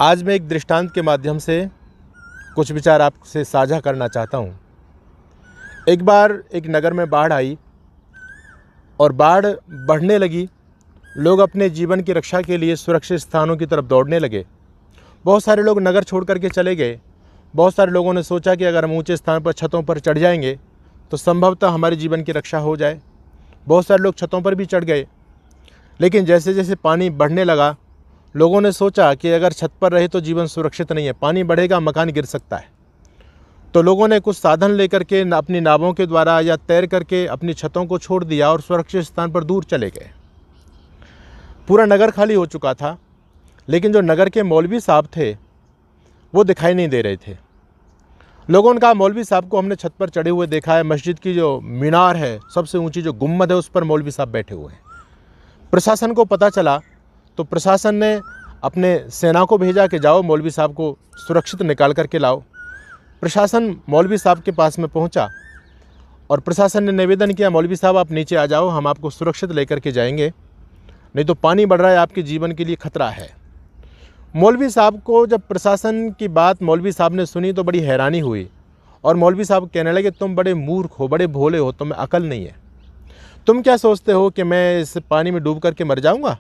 आज मैं एक दृष्टांत के माध्यम से कुछ विचार आपसे साझा करना चाहता हूँ। एक बार एक नगर में बाढ़ आई और बाढ़ बढ़ने लगी। लोग अपने जीवन की रक्षा के लिए सुरक्षित स्थानों की तरफ दौड़ने लगे। बहुत सारे लोग नगर छोड़ करके चले गए। बहुत सारे लोगों ने सोचा कि अगर हम ऊंचे स्थान पर छतों पर चढ़ जाएंगे तो संभवतः हमारे जीवन की रक्षा हो जाए। बहुत सारे लोग छतों पर भी चढ़ गए, लेकिन जैसे जैसे पानी बढ़ने लगा लोगों ने सोचा कि अगर छत पर रहे तो जीवन सुरक्षित नहीं है, पानी बढ़ेगा, मकान गिर सकता है। तो लोगों ने कुछ साधन लेकर के अपनी नावों के द्वारा या तैर करके अपनी छतों को छोड़ दिया और सुरक्षित स्थान पर दूर चले गए। पूरा नगर खाली हो चुका था, लेकिन जो नगर के मौलवी साहब थे वो दिखाई नहीं दे रहे थे। लोगों ने कहा, मौलवी साहब को हमने छत पर चढ़े हुए देखा है। मस्जिद की जो मीनार है, सबसे ऊंची जो गुम्बद है, उस पर मौलवी साहब बैठे हुए हैं। प्रशासन को पता चला तो प्रशासन ने अपने सेना को भेजा कि जाओ मौलवी साहब को सुरक्षित निकाल करके लाओ। प्रशासन मौलवी साहब के पास में पहुंचा और प्रशासन ने निवेदन किया, मौलवी साहब आप नीचे आ जाओ, हम आपको सुरक्षित लेकर के जाएंगे, नहीं तो पानी बढ़ रहा है, आपके जीवन के लिए खतरा है। मौलवी साहब को जब प्रशासन की बात मौलवी साहब ने सुनी तो बड़ी हैरानी हुई और मौलवी साहब कहने लगे, तुम बड़े मूर्ख हो, बड़े भोले हो, तुम्हें अकल नहीं है। तुम क्या सोचते हो कि मैं इस पानी में डूब करके मर जाऊंगा?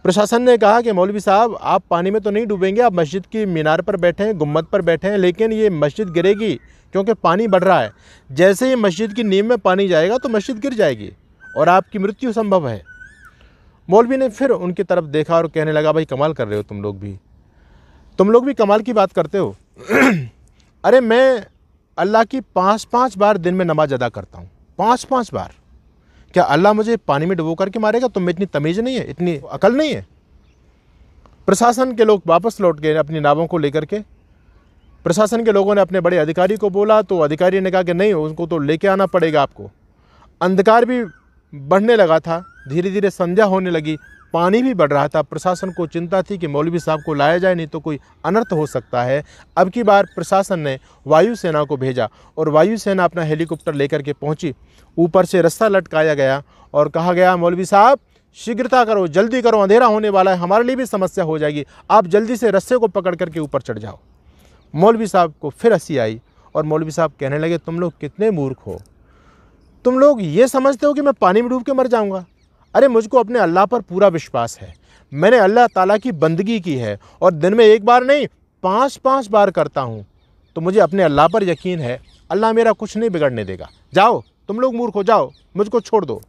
प्रशासन ने कहा कि मौलवी साहब आप पानी में तो नहीं डूबेंगे, आप मस्जिद की मीनार पर बैठे हैं, गुम्बद पर बैठे हैं, लेकिन ये मस्जिद गिरेगी क्योंकि पानी बढ़ रहा है। जैसे ही मस्जिद की नींव में पानी जाएगा तो मस्जिद गिर जाएगी और आपकी मृत्यु संभव है। मौलवी ने फिर उनकी तरफ देखा और कहने लगा, भाई कमाल कर रहे हो, तुम लोग भी कमाल की बात करते हो। अरे मैं अल्लाह की 5-5 बार दिन में नमाज अदा करता हूँ, 5-5 बार। क्या अल्लाह मुझे पानी में डुबो करके मारेगा? तुम में इतनी तमीज़ नहीं है, इतनी अकल नहीं है? प्रशासन के लोग वापस लौट गए अपनी नावों को लेकर के। प्रशासन के लोगों ने अपने बड़े अधिकारी को बोला तो अधिकारी ने कहा कि नहीं, उनको तो लेके आना पड़ेगा आपको। अंधकार भी बढ़ने लगा था, धीरे धीरे संध्या होने लगी, पानी भी बढ़ रहा था। प्रशासन को चिंता थी कि मौलवी साहब को लाया जाए, नहीं तो कोई अनर्थ हो सकता है। अब की बार प्रशासन ने वायुसेना को भेजा और वायुसेना अपना हेलीकॉप्टर लेकर के पहुंची। ऊपर से रस्सा लटकाया गया और कहा गया, मौलवी साहब शीघ्रता करो, जल्दी करो, अंधेरा होने वाला है, हमारे लिए भी समस्या हो जाएगी, आप जल्दी से रस्से को पकड़ करके ऊपर चढ़ जाओ। मौलवी साहब को फिर हंसी आई और मौलवी साहब कहने लगे, तुम लोग कितने मूर्ख हो, तुम लोग ये समझते हो कि मैं पानी में डूब के मर जाऊंगा? अरे मुझको अपने अल्लाह पर पूरा विश्वास है, मैंने अल्लाह ताला की बंदगी की है और दिन में एक बार नहीं 5-5 बार करता हूँ, तो मुझे अपने अल्लाह पर यकीन है, अल्लाह मेरा कुछ नहीं बिगड़ने देगा। जाओ, तुम लोग मूर्ख हो, जाओ, मुझको छोड़ दो।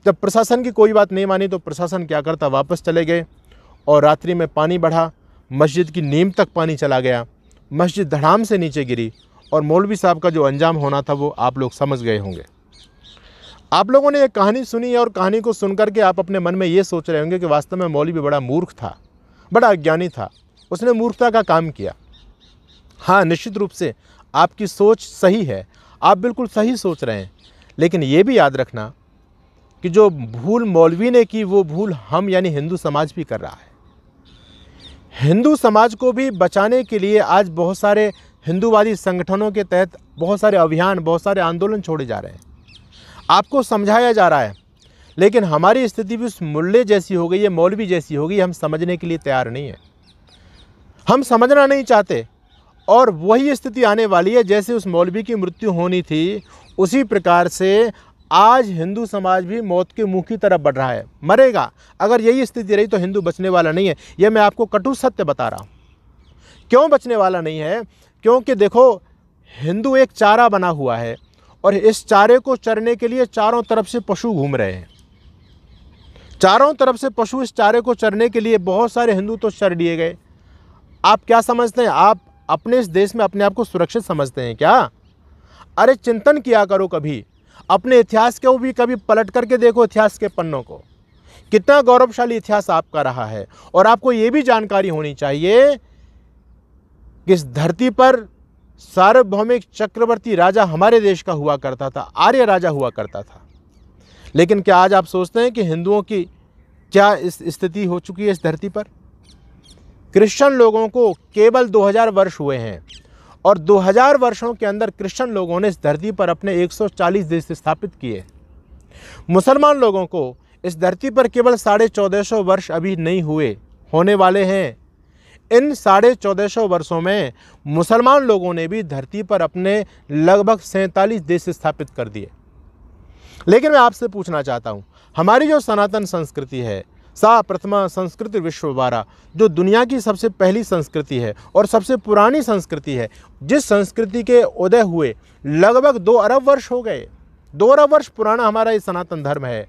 जब प्रशासन की कोई बात नहीं मानी तो प्रशासन क्या करता, वापस चले गए और रात्रि में पानी बढ़ा, मस्जिद की नींव तक पानी चला गया, मस्जिद धड़ाम से नीचे गिरी और मौलवी साहब का जो अंजाम होना था वो आप लोग समझ गए होंगे। आप लोगों ने एक कहानी सुनी है और कहानी को सुनकर के आप अपने मन में ये सोच रहे होंगे कि वास्तव में मौलवी बड़ा मूर्ख था, बड़ा अज्ञानी था, उसने मूर्खता का काम किया। हाँ, निश्चित रूप से आपकी सोच सही है, आप बिल्कुल सही सोच रहे हैं, लेकिन ये भी याद रखना कि जो भूल मौलवी ने की वो भूल हम यानी हिंदू समाज भी कर रहा है। हिंदू समाज को भी बचाने के लिए आज बहुत सारे हिंदूवादी संगठनों के तहत बहुत सारे अभियान, बहुत सारे आंदोलन छोड़े जा रहे हैं, आपको समझाया जा रहा है, लेकिन हमारी स्थिति भी उस मुल्ले जैसी हो गई है, मौलवी जैसी हो गई, हम समझने के लिए तैयार नहीं है, हम समझना नहीं चाहते। और वही स्थिति आने वाली है, जैसे उस मौलवी की मृत्यु होनी थी उसी प्रकार से आज हिंदू समाज भी मौत के मुंह की तरफ बढ़ रहा है, मरेगा। अगर यही स्थिति रही तो हिंदू बचने वाला नहीं है, यह मैं आपको कटु सत्य बता रहा हूँ। क्यों बचने वाला नहीं है? क्योंकि देखो, हिंदू एक चारा बना हुआ है और इस चारे को चरने के लिए चारों तरफ से पशु घूम रहे हैं। चारों तरफ से पशु इस चारे को चरने के लिए, बहुत सारे हिंदू तो चर दिए गए। आप क्या समझते हैं? आप अपने इस देश में अपने आप को सुरक्षित समझते हैं क्या? अरे चिंतन किया करो, कभी अपने इतिहास को भी कभी पलट करके देखो, इतिहास के पन्नों को, कितना गौरवशाली इतिहास आपका रहा है। और आपको ये भी जानकारी होनी चाहिए कि इस धरती पर सार्वभौमिक चक्रवर्ती राजा हमारे देश का हुआ करता था, आर्य राजा हुआ करता था। लेकिन क्या आज आप सोचते हैं कि हिंदुओं की क्या इस स्थिति हो चुकी है इस धरती पर? क्रिश्चियन लोगों को केवल 2000 वर्ष हुए हैं और 2000 वर्षों के अंदर क्रिश्चियन लोगों ने इस धरती पर अपने 140 देश स्थापित किए। मुसलमान लोगों को इस धरती पर केवल 1450 वर्ष अभी नहीं हुए, होने वाले हैं। इन 1450 वर्षों में मुसलमान लोगों ने भी धरती पर अपने लगभग 47 देश स्थापित कर दिए। लेकिन मैं आपसे पूछना चाहता हूँ, हमारी जो सनातन संस्कृति है, सा प्रथमा संस्कृति विश्ववारा, जो दुनिया की सबसे पहली संस्कृति है और सबसे पुरानी संस्कृति है, जिस संस्कृति के उदय हुए लगभग 2 अरब वर्ष हो गए, 2 अरब वर्ष पुराना हमारा ये सनातन धर्म है।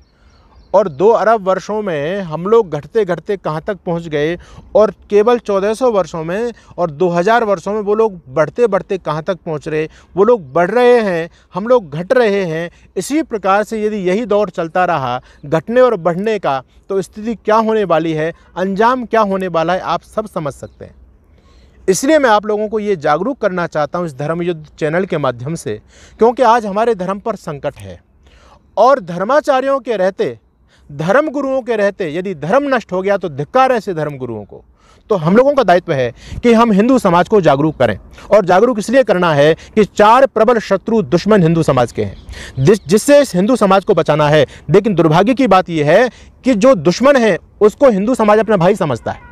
और 2 अरब वर्षों में हम लोग घटते घटते कहाँ तक पहुँच गए, और केवल 1400 वर्षों में और 2000 वर्षों में वो लोग बढ़ते बढ़ते कहाँ तक पहुँच रहे। वो लोग बढ़ रहे हैं, हम लोग घट रहे हैं। इसी प्रकार से यदि यही दौर चलता रहा घटने और बढ़ने का, तो स्थिति क्या होने वाली है, अंजाम क्या होने वाला है, आप सब समझ सकते हैं। इसलिए मैं आप लोगों को ये जागरूक करना चाहता हूँ इस धर्म युद्ध चैनल के माध्यम से, क्योंकि आज हमारे धर्म पर संकट है और धर्माचार्यों के रहते, धर्म गुरुओं के रहते यदि धर्म नष्ट हो गया तो धिक्कार ऐसे धर्म गुरुओं को। तो हम लोगों का दायित्व है कि हम हिंदू समाज को जागरूक करें, और जागरूक इसलिए करना है कि 4 प्रबल शत्रु दुश्मन हिंदू समाज के हैं, जिससे इस हिंदू समाज को बचाना है। लेकिन दुर्भाग्य की बात यह है कि जो दुश्मन है उसको हिंदू समाज अपना भाई समझता है।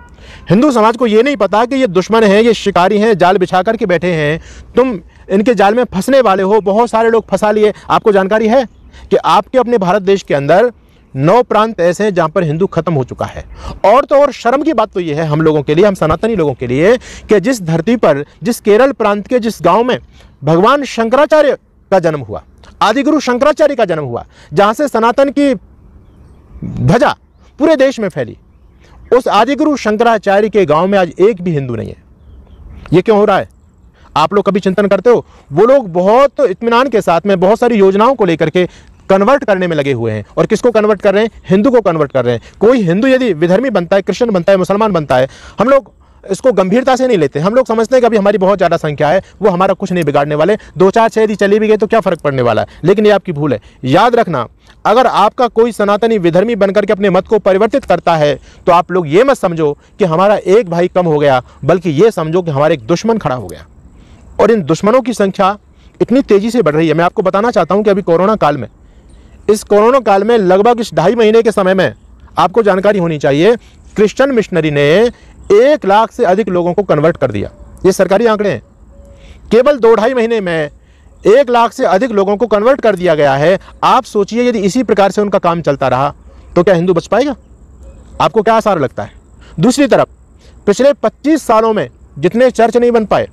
हिंदू समाज को ये नहीं पता कि ये दुश्मन हैं, ये शिकारी हैं, जाल बिछा करके बैठे हैं, तुम इनके जाल में फंसने वाले हो। बहुत सारे लोग फंसा लिए। आपको जानकारी है कि आपके अपने भारत देश के अंदर 9 प्रांत ऐसे हैं जहां पर हिंदू खत्म हो चुका है। और तो और शर्म की बात तो ये है हम लोगों के लिए, हम सनातनी लोगों के लिए, कि जिस धरती पर, जिस केरल प्रांत के जिस गांव में भगवान शंकराचार्य का जन्म हुआ, आदिगुरु शंकराचार्य का जन्म हुआ, जहां से सनातन की ध्वजा पूरे देश में फैली, उस आदिगुरु शंकराचार्य के गांव में आज एक भी हिंदू नहीं है। ये क्यों हो रहा है? आप लोग कभी चिंतन करते हो? वो लोग बहुत इत्मीनान के साथ में बहुत सारी योजनाओं को लेकर के कन्वर्ट करने में लगे हुए हैं। और किसको कन्वर्ट कर रहे हैं? हिंदू को कन्वर्ट कर रहे हैं। कोई हिंदू यदि विधर्मी बनता है, क्रिश्चियन बनता है, मुसलमान बनता है, हम लोग इसको गंभीरता से नहीं लेते। हम लोग समझते हैं कि अभी हमारी बहुत ज़्यादा संख्या है, वो हमारा कुछ नहीं बिगाड़ने वाले, 2-4 यदि चली भी गई तो क्या फ़र्क पड़ने वाला है। लेकिन ये आपकी भूल है। याद रखना, अगर आपका कोई सनातनी विधर्मी बनकर के अपने मत को परिवर्तित करता है तो आप लोग ये मत समझो कि हमारा एक भाई कम हो गया, बल्कि ये समझो कि हमारा एक दुश्मन खड़ा हो गया। और इन दुश्मनों की संख्या इतनी तेज़ी से बढ़ रही है। मैं आपको बताना चाहता हूँ कि अभी कोरोना काल में, इस कोरोना काल में लगभग इस 2.5 महीने के समय में आपको जानकारी होनी चाहिए, क्रिश्चियन मिशनरी ने 1 लाख से अधिक लोगों को कन्वर्ट कर दिया। ये सरकारी आंकड़े हैं। केवल 2-2.5 महीने में 1 लाख से अधिक लोगों को कन्वर्ट कर दिया गया है। आप सोचिए यदि इसी प्रकार से उनका काम चलता रहा तो क्या हिंदू बच पाएगा? आपको क्या आसार लगता है? दूसरी तरफ पिछले 25 सालों में जितने चर्च नहीं बन पाए,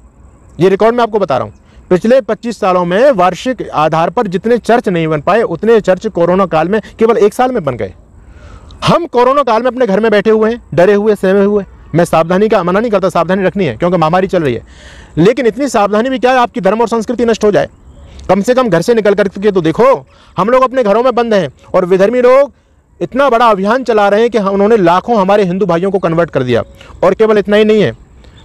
ये रिकॉर्ड मैं आपको बता रहा हूँ, पिछले 25 सालों में वार्षिक आधार पर जितने चर्च नहीं बन पाए, उतने चर्च कोरोना काल में केवल 1 साल में बन गए। हम कोरोना काल में अपने घर में बैठे हुए हैं, डरे हुए, सहमे हुए। मैं सावधानी का मना नहीं करता, सावधानी रखनी है क्योंकि महामारी चल रही है। लेकिन इतनी सावधानी भी क्या है, आपकी धर्म और संस्कृति नष्ट हो जाए। कम से कम घर से निकल करके तो देखो, हम लोग अपने घरों में बंद हैं और विधर्मी लोग इतना बड़ा अभियान चला रहे हैं कि उन्होंने लाखों हमारे हिंदू भाइयों को कन्वर्ट कर दिया। और केवल इतना ही नहीं है,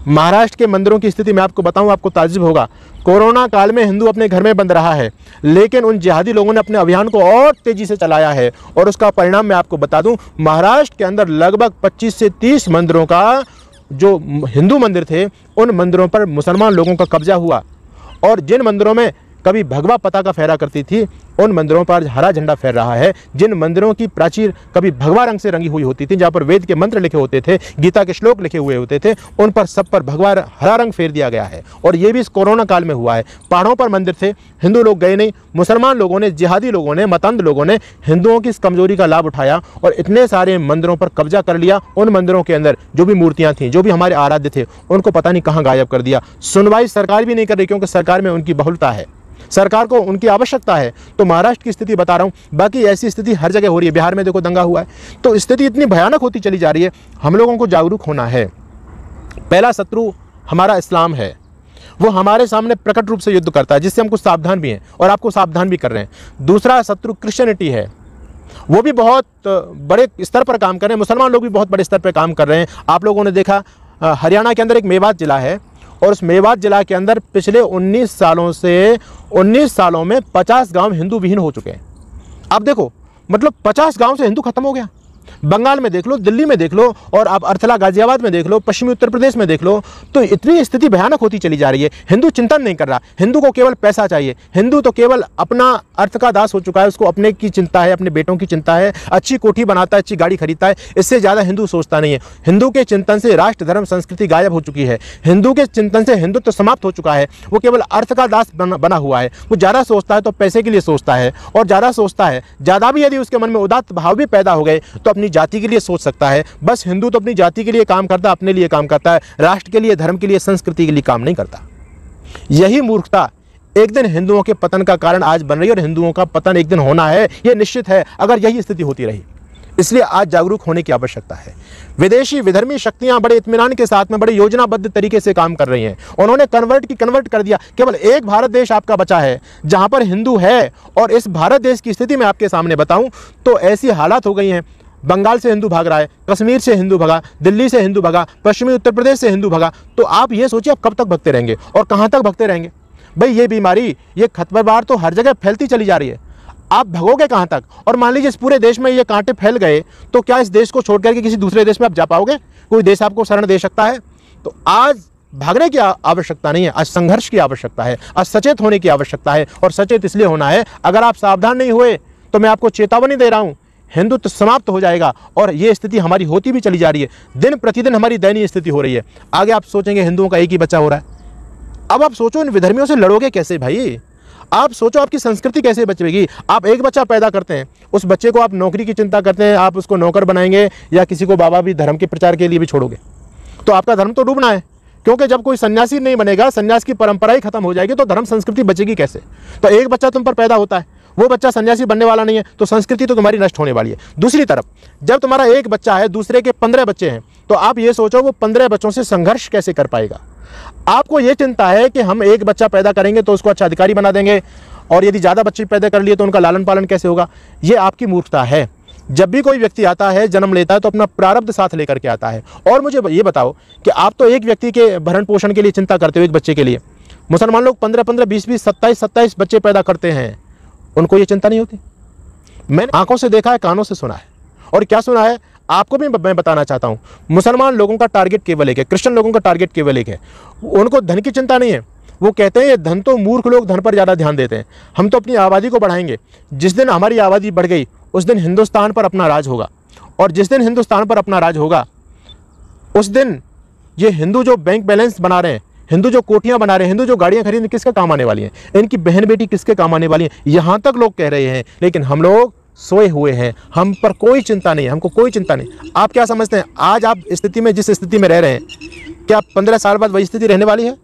महाराष्ट्र के मंदिरों की स्थिति मैं आपको बताऊं, आपको ताज्जुब होगा। कोरोना काल में हिंदू अपने घर में बंद रहा है, लेकिन उन जिहादी लोगों ने अपने अभियान को और तेजी से चलाया है। और उसका परिणाम मैं आपको बता दूं, महाराष्ट्र के अंदर लगभग 25 से 30 मंदिरों का, जो हिंदू मंदिर थे, उन मंदिरों पर मुसलमान लोगों का कब्जा हुआ। और जिन मंदिरों में कभी भगवा पताका फहरा करती थी, उन मंदिरों पर हरा झंडा फहर रहा है। जिन मंदिरों की प्राचीर कभी भगवा रंग से रंगी हुई होती थी, जहाँ पर वेद के मंत्र लिखे होते थे, गीता के श्लोक लिखे हुए होते थे, उन पर सब पर भगवा हरा रंग फेर दिया गया है। और ये भी इस कोरोना काल में हुआ है। पहाड़ों पर मंदिर थे, हिंदू लोग गए नहीं, मुसलमान लोगों ने, जिहादी लोगों ने, मतंद लोगों ने हिंदुओं की इस कमजोरी का लाभ उठाया और इतने सारे मंदिरों पर कब्जा कर लिया। उन मंदिरों के अंदर जो भी मूर्तियाँ थीं, जो भी हमारे आराध्य थे, उनको पता नहीं कहाँ गायब कर दिया। सुनवाई सरकार भी नहीं कर रही, क्योंकि सरकार में उनकी बहुलता है, सरकार को उनकी आवश्यकता है। तो महाराष्ट्र की स्थिति बता रहा हूं, बाकी ऐसी स्थिति हर जगह हो रही है। बिहार में देखो दंगा हुआ है। तो स्थिति इतनी भयानक होती चली जा रही है। हम लोगों को जागरूक होना है। पहला शत्रु हमारा इस्लाम है, वो हमारे सामने प्रकट रूप से युद्ध करता है, जिससे हम कुछ सावधान भी हैं और आपको सावधान भी कर रहे हैं। दूसरा शत्रु क्रिश्चियनिटी है, वो भी बहुत बड़े स्तर पर काम कर रहे हैं। मुसलमान लोग भी बहुत बड़े स्तर पर काम कर रहे हैं। आप लोगों ने देखा हरियाणा के अंदर एक मेवात जिला है, और उस मेवात जिला के अंदर पिछले 19 सालों में 50 गांव हिंदू विहीन हो चुके हैं। आप देखो, मतलब 50 गांव से हिंदू खत्म हो गया। बंगाल में देख लो, दिल्ली में देख लो, और आप अर्थला गाजियाबाद में देख लो, पश्चिमी उत्तर प्रदेश में देख लो, तो इतनी स्थिति भयानक होती चली जा रही है। हिंदू चिंतन नहीं कर रहा, हिंदू को केवल पैसा चाहिए। हिंदू तो केवल अपना अर्थ का दास हो चुका है, उसको अपने की चिंता है, अपने बेटों की चिंता है, अच्छी कोठी बनाता है, अच्छी गाड़ी खरीदता है, इससे ज़्यादा हिंदू सोचता नहीं है। हिंदू के चिंतन से राष्ट्र धर्म संस्कृति गायब हो चुकी है। हिंदू के चिंतन से हिंदुत्व समाप्त हो चुका है। वो केवल अर्थ का दास बना हुआ है। वो ज़्यादा सोचता है तो पैसे के लिए सोचता है, और ज़्यादा सोचता है, ज़्यादा भी यदि उसके मन में उदात्त भाव भी पैदा हो गए तो अपनी जाति के लिए सोच सकता है। बस हिंदू तो अपनी जाति के लिए काम करता है, अपने लिए काम करता है, राष्ट्र के लिए, धर्म के लिए, संस्कृति के लिए काम नहीं करता। यही मूर्खता एक दिन हिंदुओं के पतन का कारण आज बन रही है, और हिंदुओं का पतन एक दिन होना है, यह निश्चित है अगर यही स्थिति होती रही। इसलिए आज जागरूक होने की आवश्यकता है। विदेशी विधर्मी शक्तियां बड़े इत्मीनान के साथ में बड़े योजनाबद्ध तरीके से काम कर रही हैं। उन्होंने कन्वर्ट कर दिया। केवल एक भारत देश आपका बचा है जहां पर हिंदू है, और इस भारत देश की स्थिति मैं आपके सामने बताऊं तो ऐसी हालात हो गई हैं। बंगाल से हिंदू भाग रहा है, कश्मीर से हिंदू भगा, दिल्ली से हिंदू भगा, पश्चिमी उत्तर प्रदेश से हिंदू भगा। तो आप ये सोचिए, आप कब तक भगते रहेंगे और कहां तक भगते रहेंगे? भाई ये बीमारी, ये खतरनाक तो हर जगह फैलती चली जा रही है। आप भगोगे कहां तक? और मान लीजिए इस पूरे देश में ये कांटे फैल गए तो क्या इस देश को छोड़ करके किसी दूसरे देश में आप जा पाओगे? कोई देश आपको शरण दे सकता है? तो आज भागने की आवश्यकता नहीं है, आज संघर्ष की आवश्यकता है, आज सचेत होने की आवश्यकता है। और सचेत इसलिए होना है, अगर आप सावधान नहीं हुए तो मैं आपको चेतावनी दे रहा हूं, हिंदुत्व समाप्त हो जाएगा। और ये स्थिति हमारी होती भी चली जा रही है, दिन प्रतिदिन हमारी दयनीय स्थिति हो रही है। आगे आप सोचेंगे हिंदुओं का एक ही बच्चा हो रहा है। अब आप सोचो, इन विधर्मियों से लड़ोगे कैसे भाई? आप सोचो आपकी संस्कृति कैसे बचेगी? आप एक बच्चा पैदा करते हैं, उस बच्चे को आप नौकरी की चिंता करते हैं, आप उसको नौकर बनाएंगे या किसी को बाबा भी धर्म के प्रचार के लिए भी छोड़ोगे, तो आपका धर्म तो डूबना है। क्योंकि जब कोई सन्यासी नहीं बनेगा, सन्यास की परंपरा ही खत्म हो जाएगी, तो धर्म संस्कृति बचेगी कैसे? तो एक बच्चा तुम पर पैदा होता है, वो बच्चा सन्यासी बनने वाला नहीं है, तो संस्कृति तो तुम्हारी नष्ट होने वाली है। दूसरी तरफ जब तुम्हारा एक बच्चा है, दूसरे के 15 बच्चे हैं, तो आप ये सोचो वो 15 बच्चों से संघर्ष कैसे कर पाएगा? आपको ये चिंता है कि हम एक बच्चा पैदा करेंगे तो उसको अच्छा अधिकारी बना देंगे, और यदि ज़्यादा बच्चे पैदा कर लिए तो उनका लालन पालन कैसे होगा? ये आपकी मूर्खता है। जब भी कोई व्यक्ति आता है, जन्म लेता है, तो अपना प्रारब्ध साथ लेकर के आता है। और मुझे ये बताओ कि आप तो एक व्यक्ति के भरण पोषण के लिए चिंता करते हो, एक बच्चे के लिए। मुसलमान लोग 15-15, 20-20, 27-27 बच्चे पैदा करते हैं, उनको ये चिंता नहीं होती? मैंने आंखों से देखा है, कानों से सुना है। और क्या सुना है आपको भी मैं बताना चाहता हूँ। मुसलमान लोगों का टारगेट केवल एक है, क्रिश्चियन लोगों का टारगेट केवल एक है। उनको धन की चिंता नहीं है। वो कहते हैं ये धन तो मूर्ख लोग धन पर ज़्यादा ध्यान देते हैं, हम तो अपनी आबादी को बढ़ाएंगे। जिस दिन हमारी आबादी बढ़ गई उस दिन हिंदुस्तान पर अपना राज होगा, और जिस दिन हिंदुस्तान पर अपना राज होगा उस दिन ये हिंदू जो बैंक बैलेंस बना रहे हैं, हिंदू जो कोठियां बना रहे हैं, हिंदू जो गाड़ियां खरीदने, किसके काम आने वाली हैं? इनकी बहन बेटी किसके काम आने वाली हैं? यहाँ तक लोग कह रहे हैं, लेकिन हम लोग सोए हुए हैं, हम पर कोई चिंता नहीं, हमको कोई चिंता नहीं। आप क्या समझते हैं आज आप स्थिति में, जिस स्थिति में रह रहे हैं, क्या 15 साल बाद वही स्थिति रहने वाली है?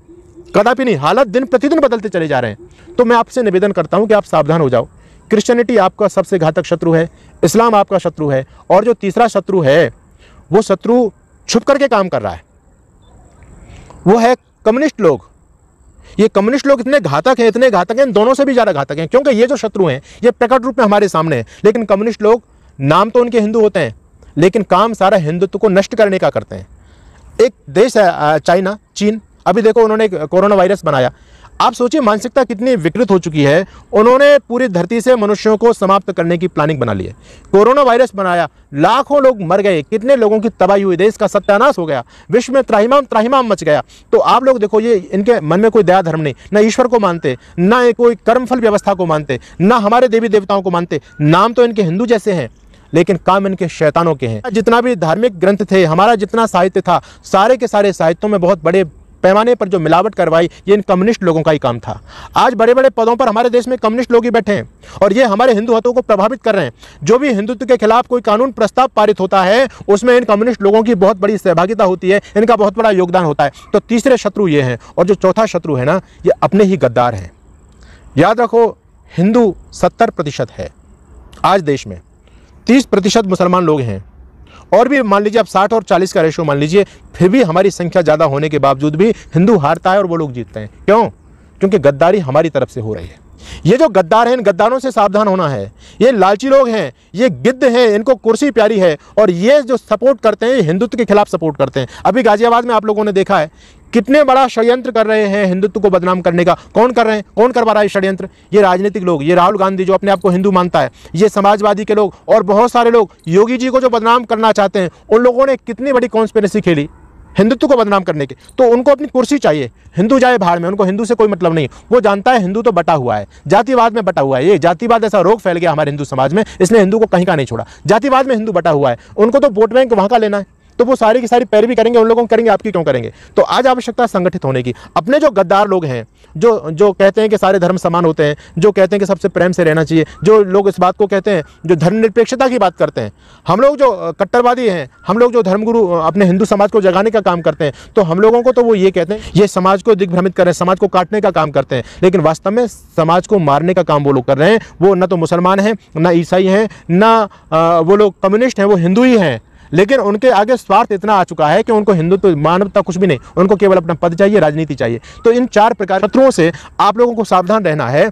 कदापि नहीं। हालत दिन प्रतिदिन बदलते चले जा रहे हैं। तो मैं आपसे निवेदन करता हूं कि आप सावधान हो जाओ। क्रिश्चियनिटी आपका सबसे घातक शत्रु है, इस्लाम आपका शत्रु है, और जो तीसरा शत्रु है वो शत्रु छुप करके काम कर रहा है, वो है कम्युनिस्ट लोग। ये कम्युनिस्ट लोग इतने घातक हैं, इतने घातक हैं, इन दोनों से भी ज़्यादा घातक हैं, क्योंकि ये जो शत्रु हैं ये प्रकट रूप में हमारे सामने हैं। लेकिन कम्युनिस्ट लोग, नाम तो उनके हिंदू होते हैं, लेकिन काम सारा हिंदुत्व को नष्ट करने का करते हैं। एक देश है चाइना, चीन, अभी देखो उन्होंने कोरोना वायरस बनाया। आप सोचिए मानसिकता कितनी विकृत हो चुकी है। उन्होंने पूरी धरती से मनुष्यों को समाप्त करने की प्लानिंग बना ली है। कोरोना वायरस बनाया, लाखों लोग मर गए, कितने लोगों की तबाही हुई, देश का सत्यानाश हो गया, विश्व में त्राहिमाम मच गया। तो आप लोग देखो, ये इनके मन में कोई दया धर्म नहीं, ना ईश्वर को मानते, ना कोई कर्मफल व्यवस्था को मानते, ना हमारे देवी देवताओं को मानते। नाम तो इनके हिंदू जैसे हैं, लेकिन काम इनके शैतानों के हैं। जितना भी धार्मिक ग्रंथ थे, हमारा जितना साहित्य था, सारे के सारे साहित्यों में बहुत बड़े पैमाने पर जो मिलावट करवाई, ये इन कम्युनिस्ट लोगों का ही काम था। आज बड़े बड़े पदों पर हमारे देश में कम्युनिस्ट लोग ही बैठे हैं, और ये हमारे हिंदू हितों को प्रभावित कर रहे हैं। जो भी हिंदुत्व के खिलाफ कोई कानून प्रस्ताव पारित होता है, उसमें इन कम्युनिस्ट लोगों की बहुत बड़ी सहभागिता होती है, इनका बहुत बड़ा योगदान होता है। तो तीसरे शत्रु ये हैं, और जो चौथा शत्रु है ना, ये अपने ही गद्दार हैं। याद रखो, हिंदू 70% है आज देश में, 30% मुसलमान लोग हैं, और भी मान लीजिए आप 60 और 40 का रेशो मान लीजिए, फिर भी हमारी संख्या ज़्यादा होने के बावजूद भी हिंदू हारता है और वो लोग जीतते हैं। क्यों? क्योंकि गद्दारी हमारी तरफ से हो रही है। ये जो गद्दार हैं, इन गद्दारों से सावधान होना है। ये लालची लोग हैं, ये गिद्ध हैं, इनको कुर्सी प्यारी है, और ये जो सपोर्ट करते हैं, हिंदुत्व के खिलाफ सपोर्ट करते हैं। अभी गाजियाबाद में आप लोगों ने देखा है कितने बड़ा षड्यंत्र कर रहे हैं हिंदुत्व को बदनाम करने का। कौन कर रहे हैं, कौन करवा रहा है षड्यंत्र? ये राजनीतिक लोग, ये राहुल गांधी जो अपने आप को हिंदू मानता है, ये समाजवादी के लोग और बहुत सारे लोग योगी जी को जो बदनाम करना चाहते हैं, उन लोगों ने कितनी बड़ी कॉन्स्पिरेसी खेली हिंदुत्व को बदनाम करने की। तो उनको अपनी कुर्सी चाहिए, हिंदू जाए भाड़ में, उनको हिंदू से कोई मतलब नहीं। वो जानता है हिंदू तो बटा हुआ है, जातिवाद में बटा हुआ है। ये जातिवाद ऐसा रोग फैल गया हमारे हिंदू समाज में, इसने हिंदू को कहीं का नहीं छोड़ा। जातिवाद में हिंदू बटा हुआ है, उनको तो वोट बैंक वहाँ का लेना है, तो वो सारी की सारी पैरवी करेंगे, उन लोगों को करेंगे, आपकी क्यों करेंगे? तो आज आवश्यकता संगठित होने की। अपने जो गद्दार लोग हैं, जो कहते हैं कि सारे धर्म समान होते हैं, जो कहते हैं कि सबसे प्रेम से रहना चाहिए, जो लोग इस बात को कहते हैं, जो धर्मनिरपेक्षता की बात करते हैं, हम लोग जो कट्टरवादी हैं, हम लोग जो धर्मगुरु अपने हिंदू समाज को जगाने का काम करते हैं, तो हम लोगों को तो वो ये कहते हैं ये समाज को दिग्भ्रमित कर रहे हैं, समाज को काटने का काम करते हैं। लेकिन वास्तव में समाज को मारने का काम वो लोग कर रहे हैं। वो न तो मुसलमान हैं, न ईसाई हैं, न वो लोग कम्युनिस्ट हैं, वो हिंदू ही हैं। लेकिन उनके आगे स्वार्थ इतना आ चुका है कि उनको हिंदुत्व मानवता कुछ भी नहीं, उनको केवल अपना पद चाहिए, राजनीति चाहिए। तो इन 4 प्रकार शत्रुओं से आप लोगों को सावधान रहना है।